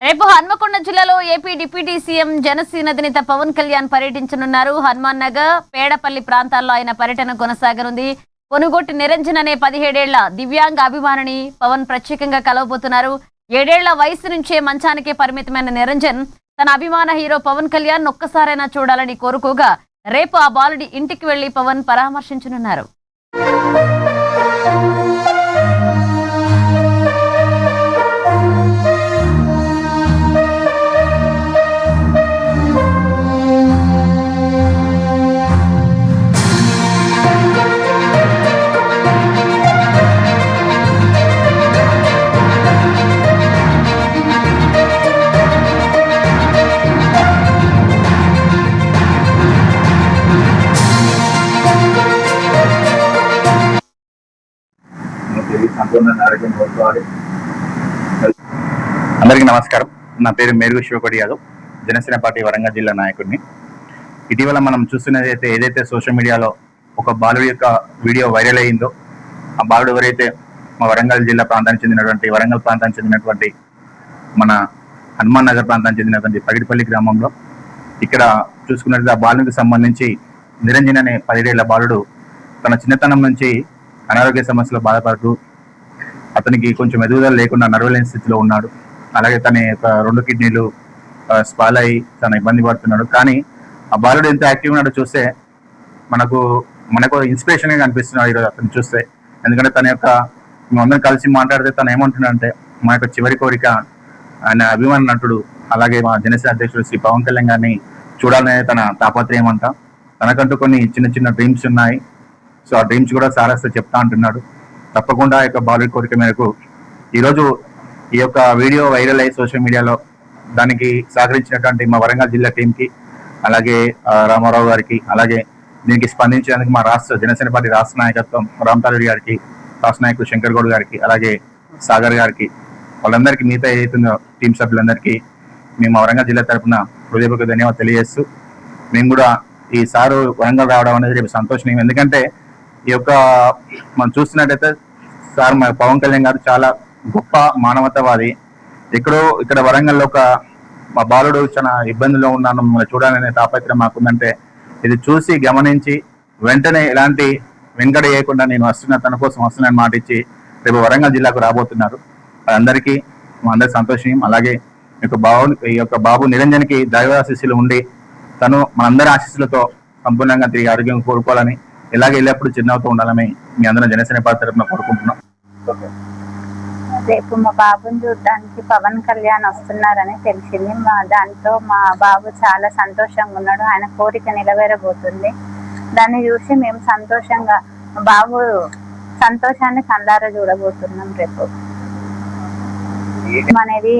రేపు హన్మకొండ జిల్లాలో AP deputy CM Janasena అధినేత పవన్ కళ్యాణ్ పర్యటించనున్నారు. హనుమాన్ నగర్, పేడపల్లి ప్రాంతాల్లో ఆయన పర్యటన కొనసాగనుంది. పొనుగోటి నిరంజన్ అనే 17 ఏళ్ల దివ్యాంగ అభిమానిని పవన్ ప్రత్యేకంగా కలవబోతున్నారు. 7 ఏళ్ల వయసు నుంచే మంచానికే పరిమితమైన నిరంజన్ తన అభిమాన హీరో పవన్ కళ్యాణ్ ఒక్కసారైనా చూడాలని కోరుకోగా రేపు ఆ బాలుడి ఇంటికి వెళ్లి పవన్ పరామర్శించనున్నారు. అందరికీ నమస్కారం. నా పేరు మేరుగు శివకోటి యాదవ్, జనసేన పార్టీ వరంగల్ జిల్లా నాయకుడిని. ఇటీవల మనం చూస్తున్నది ఏదైతే సోషల్ మీడియాలో ఒక బాలుడి యొక్క వీడియో వైరల్ అయ్యిందో, ఆ బాలుడు ఎవరైతే మా వరంగల్ జిల్లా ప్రాంతానికి చెందినటువంటి వరంగల్ ప్రాంతానికి చెందినటువంటి మన హనుమాన్ నగర్ ప్రాంతానికి చెందినటువంటి పగిడిపల్లి గ్రామంలో ఇక్కడ చూసుకున్నట్టు ఆ బాలుడికి సంబంధించి నిరంజన్ అనే 17 ఏళ్ల బాలుడు తన చిన్నతనం నుంచి అనారోగ్య సమస్యలు బాధపడుతూ అతనికి కొంచెం ఎదుగుదల లేకుండా నడవలేని స్థితిలో ఉన్నాడు. అలాగే తన యొక్క 2 కిడ్నీలు స్పాల్ అయ్యి తన ఇబ్బంది పడుతున్నాడు. కానీ ఆ బాలుడు ఎంత యాక్టివ్ ఉన్నాడో చూస్తే మనకు ఇన్స్పిరేషన్గా కనిపిస్తున్నాడు ఈరోజు అతను చూస్తే. ఎందుకంటే తన యొక్క మేమందరం కలిసి మాట్లాడితే తను ఏమంటున్నాడంటే, మా యొక్క చివరి కోరిక ఆయన అభిమాన నటుడు అలాగే మా జనసేన అధ్యక్షుడు శ్రీ పవన్ కళ్యాణ్ గారిని చూడాలనే తన తాపత్రయం అంట. తనకంటూ కొన్ని చిన్న చిన్న డ్రీమ్స్ ఉన్నాయి. సో ఆ డ్రీమ్స్ కూడా సారస్తో చెప్తా అంటున్నాడు. తప్పకుండా ఆ యొక్క బాలుడి కోరిక మేరకు ఈరోజు ఈ యొక్క వీడియో వైరల్ అయ్యి సోషల్ మీడియాలో దానికి సహకరించినటువంటి మా వరంగల్ జిల్లా టీంకి, అలాగే రామారావు గారికి, అలాగే దీనికి స్పందించినందుకు మా జనసేన పార్టీ రాష్ట్ర నాయకత్వం రామతారెడ్డి గారికి, రాష్ట్ర నాయకుడు శంకర్ గౌడ్ గారికి, అలాగే సాగర్ గారికి, వాళ్ళందరికీ మిగతా ఏదైతుందో టీం సభ్యులందరికీ మేము వరంగల్ జిల్లా తరఫున హృదయపూర్వక ధన్యవాదాలు తెలియజేస్తూ, మేము కూడా ఈ సారు వరంగల్ రావడం అనేది రేపు సంతోషం. ఎందుకంటే ఈ యొక్క మనం చూస్తున్నట్టయితే సార్ మా పవన్ కళ్యాణ్ గారు చాలా గొప్ప మానవతావాది. ఇక్కడ వరంగల్లో మా బాలుడు చాలా ఇబ్బందుల్లో ఉన్నాను, మిమ్మల్ని చూడాలనే తాపత్రయం మాకుందంటే ఇది చూసి గమనించి వెంటనే ఎలాంటి వెంకట చేయకుండా నేను తన కోసం వస్తున్నాను మాట ఇచ్చి రేపు వరంగల్ జిల్లాకు రాబోతున్నారు. అందరికీ మా అందరి సంతోషం. అలాగే ఈ యొక్క బాబు నిరంజన్కి దైవాశీస్సులు ఉండి తను మనందరి ఆశీస్సులతో సంపూర్ణంగా తిరిగి ఆరోగ్యం కోరుకోవాలని, ఇలాగే వెళ్ళేప్పుడు చిరునవ్వుతో ఉండాలని మీ అందరం జనసేన పార్టీ తరఫున కోరుకుంటున్నాం. రేపు మా బాబుని చూడడానికి పవన్ కళ్యాణ్ వస్తున్నారని తెలిసింది. దాంతో మా బాబు చాలా సంతోషంగా ఉన్నాడు. ఆయన కోరిక నెరవేరబోతుంది. దాన్ని చూసి మేము సంతోషంగా మా బాబు సంతోషాన్ని కళ్ళారా చూడబోతున్నాం. రేపు అనేది